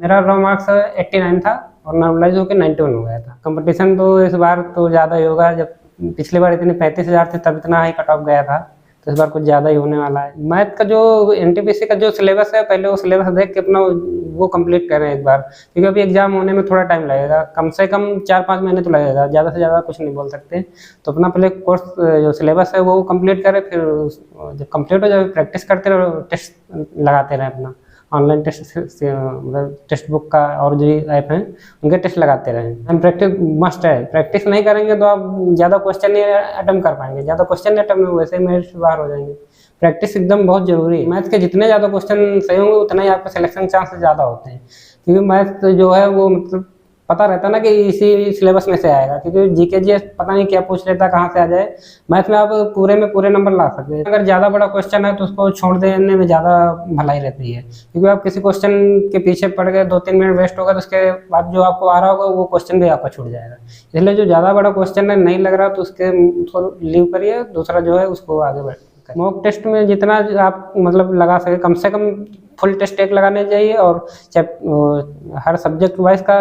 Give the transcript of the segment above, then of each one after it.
मेरा raw marks 89 था और नॉर्मलाइज होकर 91 हो गया था। कंपटीशन तो इस बार तो ज़्यादा ही होगा, जब पिछली बार इतने 35,000 थे तब इतना हाई कट ऑफ गया था, तो इस बार कुछ ज़्यादा ही होने वाला है। मैथ का जो एनटीपीसी का जो सिलेबस है, पहले वो सिलेबस देख के अपना वो कंप्लीट करें एक बार, क्योंकि अभी एग्जाम होने में थोड़ा टाइम लगेगा, कम से कम 4-5 महीने तो लगेगा, ज़्यादा से ज़्यादा कुछ नहीं बोल सकते। तो अपना पहले कोर्स जो सिलेबस है वो कंप्लीट करें, फिर जब कंप्लीट हो जाए प्रैक्टिस करते रहो, टेस्ट लगाते रहें अपना। ऑनलाइन टेस्ट मतलब टेक्स्ट बुक का और जो ऐप हैं उनके टेस्ट लगाते रहें। हम प्रैक्टिस मस्ट है, प्रैक्टिस नहीं करेंगे तो आप ज़्यादा क्वेश्चन नहीं अटेम्प्ट कर पाएंगे, ज़्यादा क्वेश्चन नहीं अटेम्प्ट वैसे मेरिट से बाहर हो जाएंगे। प्रैक्टिस एकदम बहुत जरूरी है। मैथ के जितने ज़्यादा क्वेश्चन सही होंगे उतना ही आपके सिलेक्शन चांसेस ज़्यादा होते हैं, क्योंकि मैथ जो है वो मतलब पता रहता ना कि इसी सिलेबस में से आएगा, क्योंकि जीके जीएस पता नहीं क्या पूछ लेता कहाँ से आ जाए। मैथ में आप पूरे में पूरे नंबर ला सकते हैं। अगर ज़्यादा बड़ा क्वेश्चन है तो उसको छोड़ देने में ज़्यादा भलाई रहती है, क्योंकि आप किसी क्वेश्चन के पीछे पड़ गए 2-3 मिनट वेस्ट होगा तो उसके बाद जो आपको आ रहा होगा वो क्वेश्चन भी आपका छूट जाएगा। इसलिए जो ज़्यादा बड़ा क्वेश्चन है नहीं लग रहा तो उसको लीव करिए, दूसरा जो है उसको आगे बढ़। मॉक टेस्ट में जितना आप मतलब लगा सके, कम से कम फुल टेस्ट एक लगाने चाहिए, और हर सब्जेक्ट वाइज का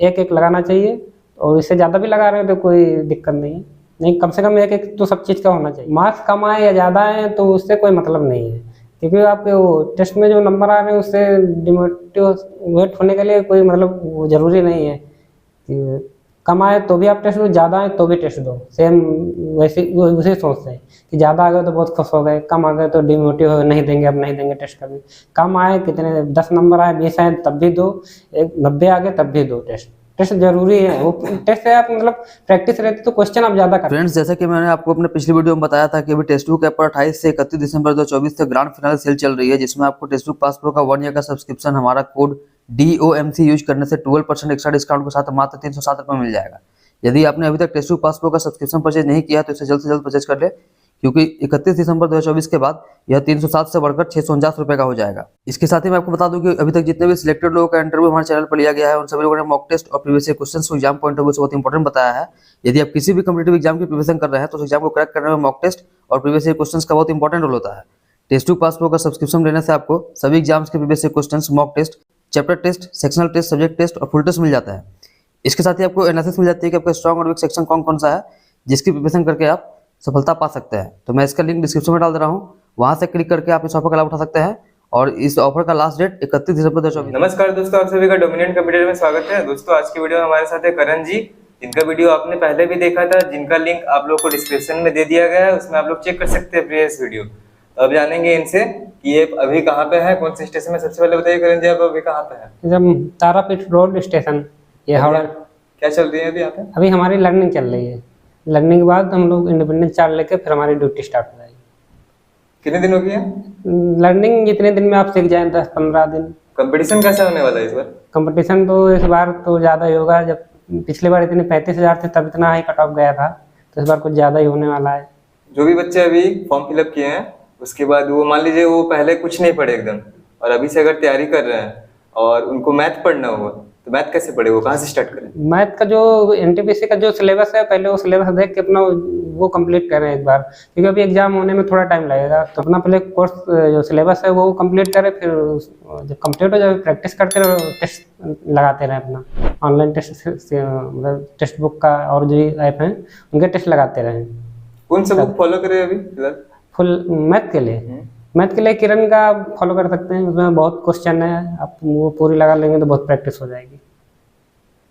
एक लगाना चाहिए, और इससे ज़्यादा भी लगा रहे हैं तो कोई दिक्कत नहीं है। नहीं, कम से कम एक तो सब चीज़ का होना चाहिए। मार्क्स कम आए या ज़्यादा आए तो उससे कोई मतलब नहीं है, क्योंकि आपके वो टेस्ट में जो नंबर आ रहे हैं उससे डिमोटिवेट होने के लिए कोई मतलब वो ज़रूरी नहीं है कि कम आए तो भी आप टेस्ट दो, ज़्यादा आए तो भी टेस्ट दो। सेम वैसे उसी सोचते हैं कि ज़्यादा आ गए तो बहुत खुश हो गए, कम आ गए तो डिमोटिव हो, नहीं देंगे अब नहीं देंगे टेस्ट कभी। कम आए कितने 10 नंबर आए 20 आए तब भी दो, 90 आ गए तब भी दो। टेस्ट जरूरी है, वो टेस्ट से आप मतलब प्रैक्टिस रहती तो क्वेश्चन आप ज़्यादा करते। फ्रेंड्स, जैसा कि मैंने आपको अपने पिछली वीडियो में बताया था कि अभी टेस्ट बुक ऐप पर 28 से 31 दिसंबर 2024 तक ग्रांड फिनाले सेल चल रही है, जिसमें आपको टेस्ट बुक पास प्रो का 1 ईयर का सब्सक्रिप्शन हमारा कोड DOMC यूज करने से 12% एक्स्ट्रा डिस्काउंट के साथ मात्र 307 रुपये में मिल जाएगा। यदि आपने अभी तक टेस्ट बुक पास प्रो का सब्सक्रिप्शन परचेज नहीं किया तो इसे जल्द से जल्द परचेज कर ले, क्योंकि 31 दिसंबर 2024 के बाद यह 307 से बढ़कर 649 रुपये का हो जाएगा। इसके साथ ही मैं आपको बता दूं कि अभी तक जितने भी सिलेक्टेड लोगों का इंटरव्यू हमारे चैनल पर लिया गया है, उन सभी लोगों ने मॉक टेस्ट और प्रीवियस ईयर क्वेश्चंस को एग्जाम पॉइंट ऑफ व्यू से बहुत इंपॉर्टेंट बताया है। यदि आप किसी भी कॉम्पिटिटिव एग्जाम की प्रिपरेशन कर रहे हैं तो उस एग्जाम को क्रैक करने में मॉक टेस्ट और प्रीवियस ईयर क्वेश्चंस का बहुत इंपॉर्टेंट रोल होता है। टेस्ट बुक पास प्रो का सब्सक्रिप्शन लेने से आपको सभी एग्जाम्स के previous year questions, mock test, chapter test, sectional test, subject test और फुल टेस्ट मिल जाता है। इसके साथ ही आपको एनालिसिस मिल जाती है कि आपका स्ट्रॉन्ग और वीक सेक्शन कौन कौन सा है, जिसकी प्रिपरेशन करके आप सफलता पा सकते हैं। तो मैं इसका लिंक डिस्क्रिप्शन में डाल दे रहा हूँ, वहां से क्लिक करके आप इस ऑफर का लाभ उठा सकते हैं, और इस ऑफर का लास्ट डेट 31 दिसंबर 2024। नमस्कार दोस्तों, आप सभी का डोमिनेंट कंप्यूटर में स्वागत है। दोस्तों, आज की वीडियो में हमारे साथ है करण जी, जिनका वीडियो आपने पहले भी देखा था, जिनका लिंक आप लोग को डिस्क्रिप्शन में दे दिया गया है, उसमें आप लोग चेक कर सकते हैं प्रीवियस वीडियो। तो अब जानेंगे इनसे कि ये अभी कहाँ पे है, कौन से स्टेशन में। सबसे पहले बताइए करण जी, आप अभी कहाँ पे है? तारापीठ रोड स्टेशन, ये हावड़ा। क्या चल रही है अभी यहाँ पे? अभी हमारी लर्निंग चल रही है, लर्निंग के बाद हम लोग इंडिपेंडेंस चार्ट लेके फिर हमारी ड्यूटी स्टार्ट हो जाएगी। कितने दिन हो गए? लर्निंग जितने दिन में आप सीख जाएं, 10-15 दिन। कंपटीशन कैसा होने वाला है इस बार? कंपटीशन तो इस बार तो ज़्यादा ही होगा, जब पिछली बार इतने 35,000 थे तब इतना हाई कट ऑफ गया था, तो इस बार कुछ ज़्यादा ही होने वाला है। जो भी बच्चे अभी फॉर्म फिलअप किए हैं, उसके बाद वो मान लीजिए वो पहले कुछ नहीं पढ़े एकदम, और अभी से अगर तैयारी कर रहे हैं और उनको मैथ पढ़ना होगा, तो मैथ कैसे पढ़े, वो कहाँ से स्टार्ट करें? मैथ का जो एनटीपीसी का जो सिलेबस है, पहले वो सिलेबस देख के अपना वो कंप्लीट करें एक बार, क्योंकि अभी एग्जाम होने में थोड़ा टाइम लगेगा। तो अपना पहले कोर्स जो सिलेबस है वो कंप्लीट करें, फिर जब कंप्लीट हो जाए प्रैक्टिस करते रहो, टेस्ट लगाते रहें अपना। ऑनलाइन टेस्ट मतलब टेक्स्ट बुक का और जो ऐप हैं उनके टेस्ट लगाते रहें। कौन सा बुक फॉलो करें अभी फिलहाल? फुल मैथ के लिए, मैथ के लिए किरण का फॉलो कर सकते हैं, उसमें बहुत क्वेश्चन है, आप वो पूरी लगा लेंगे तो बहुत प्रैक्टिस हो जाएगी।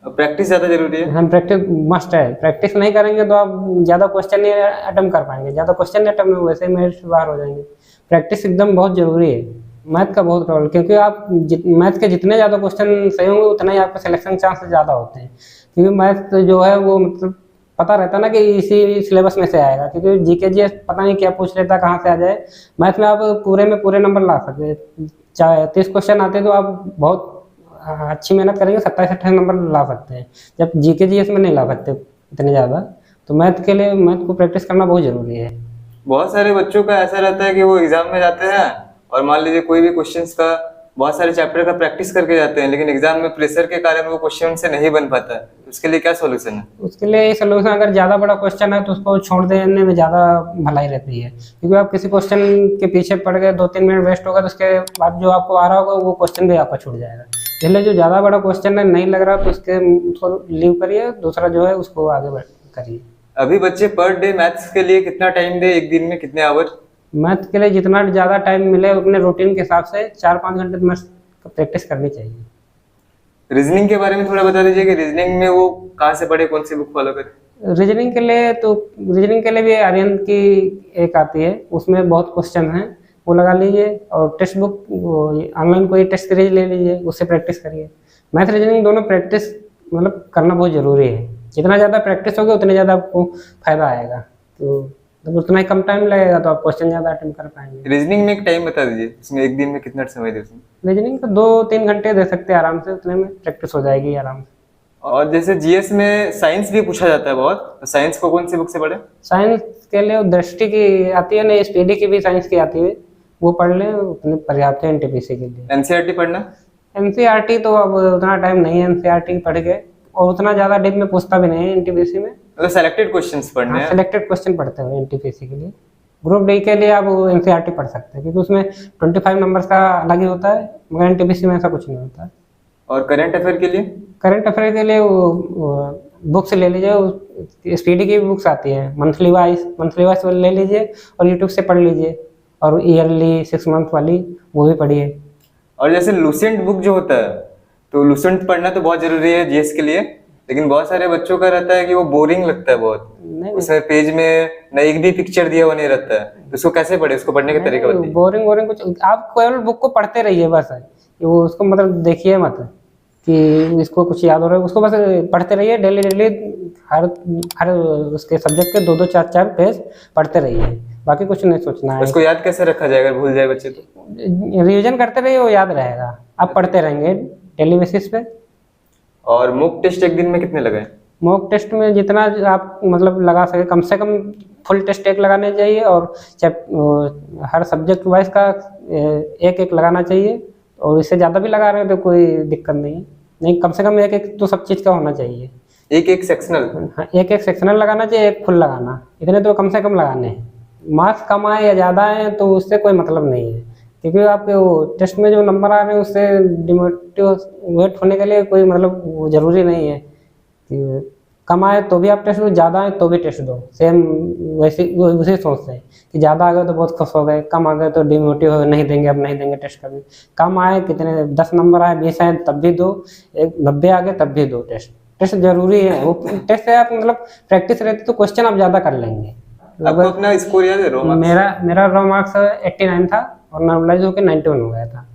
प्रैक्टिस ज़्यादा जरूरी है। हम प्रैक्टिस मस्ट है, प्रैक्टिस नहीं करेंगे तो आप ज़्यादा क्वेश्चन नहीं अटेम्प्ट कर पाएंगे, ज़्यादा क्वेश्चन नहीं अटेम्प्ट वैसे मेरिट से बाहर हो जाएंगे। प्रैक्टिस एकदम बहुत जरूरी है, मैथ का बहुत रोल, क्योंकि आप मैथ के जितने ज़्यादा क्वेश्चन सही होंगे उतना ही आपके सिलेक्शन चांसेस ज़्यादा होते हैं, क्योंकि मैथ जो है वो मतलब पता रहता ना कि इसी सिलेबस में से आएगा, क्योंकि जीके जीएस पता नहीं क्या पूछ लेता कहाँ से आ जाए। मैथ में आप पूरे में पूरे नंबर ला सकते हैं, चाहे 30 क्वेश्चन आते हैं तो आप बहुत अच्छी मेहनत करेंगे 27-28 नंबर ला सकते हैं, जब जीके जीएस में नहीं ला सकते इतने ज़्यादा। तो मैथ के लिए मैथ को प्रैक्टिस करना बहुत ज़रूरी है। बहुत सारे बच्चों का ऐसा रहता है कि वो एग्जाम में जाते हैं और मान लीजिए कोई भी क्वेश्चंस का, बहुत सारे चैप्टर का प्रैक्टिस करके जाते हैं, लेकिन एग्जाम में प्रेशर के कारण वो क्वेश्चन से नहीं बन पाता है। उसके लिए क्या सोल्यूशन है? उसके लिए सोल्यूशन, अगर ज़्यादा बड़ा क्वेश्चन है तो उसको छोड़ देने में ज़्यादा भलाई रहती है, क्योंकि आप किसी क्वेश्चन के पीछे पड़ गए 2-3 मिनट वेस्ट होगा तो उसके बाद जो आपको आ रहा होगा वो क्वेश्चन भी आपका छूट जाएगा। इसलिए जो ज़्यादा बड़ा क्वेश्चन है नहीं लग रहा तो उसको लीव करिए, दूसरा जो है उसको आगे करिए। अभी बच्चे पर डे मैथ्स के लिए कितना टाइम दे, एक दिन में कितने आवर? मैथ के लिए जितना ज़्यादा टाइम मिले अपने रूटीन के हिसाब से 4-5 घंटे तो मैथ प्रैक्टिस करनी चाहिए। रीजनिंग के बारे में थोड़ा बता दीजिए कि रीजनिंग में वो कहाँ से पढ़े, कौन सी बुक फॉलो करें? रीजनिंग के लिए भी आर्यन की एक आती है, उसमें बहुत क्वेश्चन हैं, वो लगा लीजिए। और टेक्स्ट बुक ऑनलाइन कोई टेस्ट सीरीज ले लीजिए, उससे प्रैक्टिस करिए। मैथ रीजनिंग दोनों प्रैक्टिस मतलब करना बहुत ज़रूरी है। जितना ज़्यादा प्रैक्टिस होगी उतने ज़्यादा आपको फायदा आएगा। तो उतना ही कम टाइम लगेगा तो आप क्वेश्चन ज़्यादा अटेम्प्ट कर पाएंगे। रीजनिंग में एक टाइम बता दीजिए, इसमें एक दिन में कितना समय दे उसमें? रीजनिंग को 2-3 घंटे दे सकते हैं आराम से, उतने में प्रैक्टिस हो जाएगी आराम से। और जैसे जीएस में साइंस भी पूछा जाता है बहुत, तो साइंस को कौन सी बुक से पढ़े? साइंस के लिए दृष्टि की आती है ना, स्पीडी की भी साइंस की आती है, वो पढ़ लें, उतने पर्याप्त है एनटीपीसी के लिए। एनसीईआरटी पढ़ना? एनसीईआरटी तो अब उतना टाइम नहीं है एनसीईआरटी पढ़ के, और उतना ज़्यादा डीप में पूछता भी नहीं है एनटीपीसी में। मतलब सेलेक्टेड क्वेश्चंस पढ़ने हैं। सिलेक्टेड क्वेश्चन पढ़ते हुए एनटीपीसी के लिए। ग्रुप डी के लिए आप एनसीईआरटी पढ़ सकते हैं, क्योंकि उसमें 25 नंबर्स का अलग ही होता है, मगर एनटीपीसी में ऐसा कुछ नहीं होता है। और करंट अफेयर के लिए? करंट अफेयर के लिए वो बुक्स ले लीजिए, स्पीडी की बुक्स आती हैं, मंथली वाइज ले लीजिए और यूट्यूब से पढ़ लीजिए। और ईयरली 6 मंथ वाली वो भी पढ़िए। और जैसे लूसेंट बुक जो होता है, तो लूसेंट पढ़ना तो बहुत जरूरी है जीएस के लिए, लेकिन बहुत सारे बच्चों का रहता है कि वो बोरिंग लगता है बहुत, उसमें पेज में न एक भी पिक्चर दिया हुआ नहीं रहता है, तो उसको कैसे पढ़े, उसको पढ़ने का तरीका बताइए। बोरिंग कुछ, आप केवल बुक को पढ़ते रहिए बस, वो उसको मतलब देखिए मत कि इसको कुछ याद हो रहा है, उसको बस पढ़ते रहिए डेली हर उसके सब्जेक्ट के 2-2 4-4 पेज पढ़ते रहिए, बाकी कुछ नहीं सोचना है। उसको याद कैसे रखा जाएगा, भूल जाए बच्चे तो? रिवीजन करते रहिए, वो याद रहेगा, आप पढ़ते रहेंगे डेली बेसिस पे। और मॉक टेस्ट एक दिन में कितने लगाए? मॉक टेस्ट में जितना आप मतलब लगा सके, कम से कम फुल टेस्ट एक लगाने चाहिए, और हर सब्जेक्ट वाइज का एक लगाना चाहिए। और इससे ज़्यादा भी लगा रहे हो तो कोई दिक्कत नहीं है, नहीं कम से कम एक तो सब चीज़ का होना चाहिए। एक सेक्शनल? हाँ, एक सेक्शनल लगाना चाहिए, एक फुल लगाना, इतने तो कम से कम लगाने हैं। मार्क्स कम आए या ज़्यादा आए तो उससे कोई मतलब नहीं है, क्योंकि आपके वो टेस्ट में जो नंबर आ रहे हैं उससे डिमोटिवेट होने के लिए कोई मतलब वो ज़रूरी नहीं है कि कम आए तो भी आप टेस्ट दो, ज़्यादा आए तो भी टेस्ट दो। सेम वैसे उसी सोचते हैं कि ज़्यादा आ गए तो बहुत खुश हो गए, कम आ गए तो डिमोटिव हो, नहीं देंगे, अब नहीं देंगे टेस्ट कभी। कम आए, कितने 10 नंबर आए, 20 आए तब भी दो, 90 आ गए तब भी दो। टेस्ट जरूरी है, वो टेस्ट से आप मतलब प्रैक्टिस रहती तो क्वेश्चन आप ज़्यादा कर लेंगे। आपको अपना स्कोर याद है? मेरा रॉ मार्क्स 89 था और नॉर्मलाइज होकर 91 हो गया था।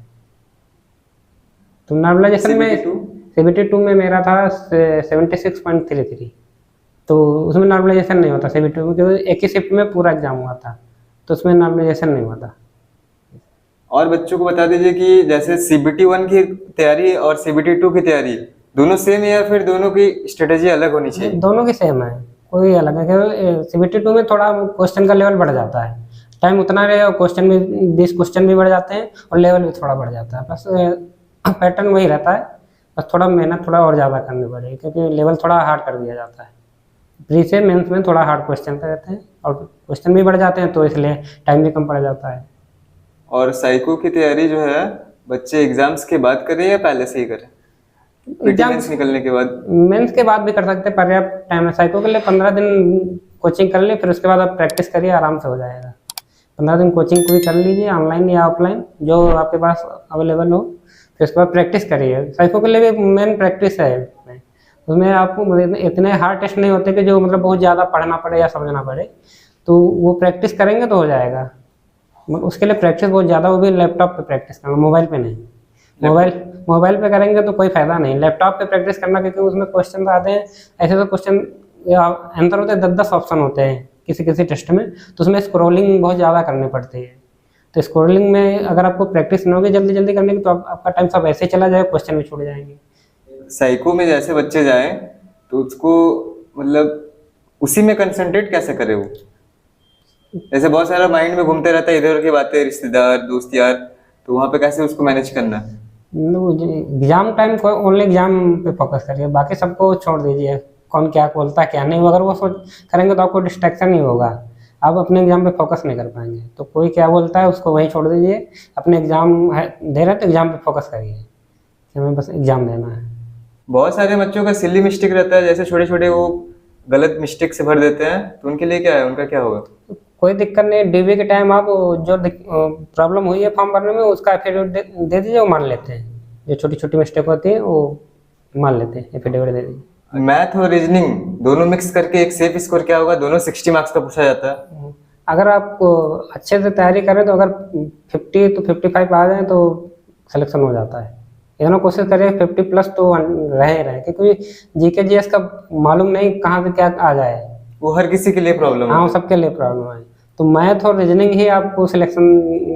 तो नॉर्मलाइजेशन में CBT2 में मेरा था 76.33, तो उसमें नॉर्मलाइजेशन नहीं होता CBT2 में, क्योंकि एक ही शिफ्ट में पूरा एग्जाम हुआ था, तो उसमें नॉर्मलाइजेशन नहीं हुआ था। और बच्चों को बता दीजिए कि जैसे CBT1 की तैयारी और CBT2 की तैयारी दोनों सेम है या फिर दोनों की स्ट्रेटेजी अलग होनी चाहिए? दोनों की सेम है, कोई अलग है। केवल CBT2 में थोड़ा क्वेश्चन का लेवल बढ़ जाता है, टाइम उतना रहेगा, क्वेश्चन भी 20 क्वेश्चन भी बढ़ जाते हैं और लेवल भी थोड़ा बढ़ जाता है, बस पैटर्न वही रहता है, बस थोड़ा मेहनत थोड़ा और ज़्यादा करनी पड़ेगी, क्योंकि लेवल थोड़ा हार्ड कर दिया जाता है। प्री से मेंस में थोड़ा हार्ड क्वेश्चन रहते हैं और क्वेश्चन भी बढ़ जाते हैं, तो इसलिए टाइम भी कम पड़ जाता है। और साइको की तैयारी जो है बच्चे एग्जाम्स के बाद करें या पहले से ही करें? मेंस निकलने के बाद? मेंस के बाद भी कर सकते हैं, पर्याप्त टाइम है। साइको के लिए 15 दिन कोचिंग कर लिए, फिर उसके बाद आप प्रैक्टिस करिए, आराम से हो जाएगा। 15 दिन कोचिंग पूरी कर लीजिए, ऑनलाइन या ऑफलाइन जो आपके पास अवेलेबल हो, फिर उसके बाद प्रैक्टिस करिए। साइको के लिए भी मेन प्रैक्टिस है, उसमें आपको इतने हार्ड टेस्ट नहीं होते कि जो मतलब बहुत ज़्यादा पढ़ना पड़े या समझना पड़े, तो वो प्रैक्टिस करेंगे तो हो जाएगा। उसके लिए प्रैक्टिस बहुत ज़्यादा, वो भी लैपटॉप पे प्रैक्टिस करना, मोबाइल पे नहीं। मोबाइल पे करेंगे तो कोई फायदा नहीं, लैपटॉप पे प्रैक्टिस करना, क्योंकि उसमें क्वेश्चन आते हैं ऐसे, तो क्वेश्चन आंसर होते हैं 10-10 ऑप्शन होते हैं किसी टेस्ट में, तो उसमें स्क्रॉलिंग बहुत ज़्यादा करनी पड़ती है। तो स्क्रॉलिंग में अगर आपको प्रैक्टिस नहीं होगी जल्दी करने की, तो आपका टाइम सब ऐसे चला जाएगा, क्वेश्चन भी छूट जाएंगे। साइको में जैसे बच्चे जाएं तो उसको मतलब उसी में कंसंट्रेट कैसे करे वो? जैसे बहुत सारा माइंड में घूमते रहता है इधर की बातें, रिश्तेदार, दोस्त यार, तो वहाँ पे कैसे उसको मैनेज करना? एग्जाम टाइम को ओनली एग्जाम पे फोकस करिए, बाकी सबको छोड़ दीजिए, कौन क्या बोलता है क्या नहीं। अगर वो सोच करेंगे तो आपको डिस्ट्रैक्शन नहीं होगा, आप अपने एग्जाम पे फोकस नहीं कर पाएंगे। तो कोई क्या बोलता है उसको वही छोड़ दीजिए, अपने एग्जाम दे रहे हैं तो एग्जाम पे फोकस करिए कि हमें बस एग्ज़ाम देना है। बहुत सारे बच्चों का सिली मिस्टेक रहता है, जैसे छोटे छोटे वो गलत मिस्टेक से भर देते हैं, तो उनके लिए क्या है, उनका क्या होगा? कोई दिक्कत नहीं, डीबी के टाइम आप जो प्रॉब्लम हुई है फॉर्म भरने में उसका एफिडेविट दे दीजिए, वो मान लेते हैं। जो छोटी छोटी मिस्टेक होती है वो मान लेते हैं, एफिडेविट दे दीजिए। मैथ और रीजनिंग दोनों मिक्स करके एक सेफ स्कोर क्या होगा? दोनों 60 मार्क्स का पूछा जाता है। अगर आप अच्छे से तैयारी करें तो अगर 50 तो 55 आ जाए तो सिलेक्शन हो जाता है। इतना कोशिश करें 50 प्लस तो रहे, क्योंकि जीके जीएस का मालूम नहीं कहाँ से क्या आ जाए, वो हर किसी के लिए प्रॉब्लम हाँ है। सबके लिए प्रॉब्लम है। तो मैथ और रीजनिंग ही आपको सिलेक्शन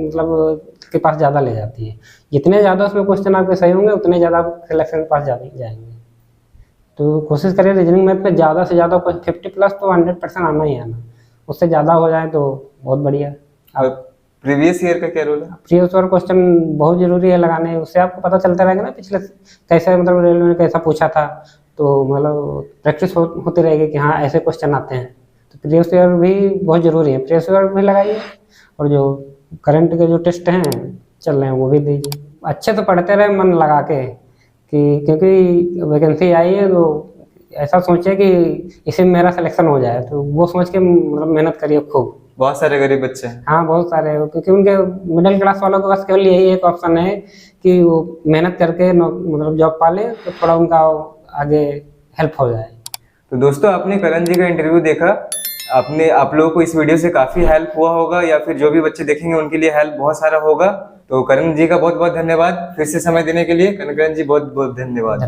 मतलब के पास ज़्यादा ले जाती है। जितने ज़्यादा उसमें क्वेश्चन आपके सही होंगे उतने ज़्यादा आप सिलेक्शन के पास जाएंगे। तो कोशिश करिए रीजनिंग मैथ में ज़्यादा से ज़्यादा 50 प्लस तो 100% आना ही आना। उससे ज़्यादा हो जाए तो बहुत बढ़िया। और प्रीवियस ईयर का क्या रोल है? प्रीवियस ईयर क्वेश्चन बहुत ज़रूरी है लगाने, उससे आपको पता चलता रहेगा ना पिछले कैसे मतलब रेलवे ने कैसा पूछा था, तो मतलब प्रैक्टिस होती रहेगी कि हाँ ऐसे क्वेश्चन आते हैं। तो प्रीवियस ईयर भी बहुत ज़रूरी है, प्रीवियस ईयर भी लगाइए और जो करंट के जो टेस्ट हैं चल रहे हैं वो भी दीजिए। अच्छे से पढ़ते रहे मन लगा के, कि क्योंकि वैकेंसी आई है तो ऐसा सोचे कि इसी में मेरा सिलेक्शन हो जाए, तो वो सोच के मतलब मेहनत करिए खूब। बहुत सारे गरीब बच्चे हैं। हाँ बहुत सारे, क्योंकि उनके मिडिल क्लास वालों के पास केवल यही एक ऑप्शन है कि वो मेहनत करके मतलब जॉब पा ले तो थोड़ा उनका आगे हेल्प हो जाए। तो दोस्तों आपने करण जी का इंटरव्यू देखा, आप लोगों को इस वीडियो से काफी हेल्प हुआ होगा, या फिर जो भी बच्चे देखेंगे उनके लिए हेल्प बहुत सारा होगा। तो करण जी का बहुत बहुत धन्यवाद फिर से समय देने के लिए। करण जी बहुत बहुत धन्यवाद।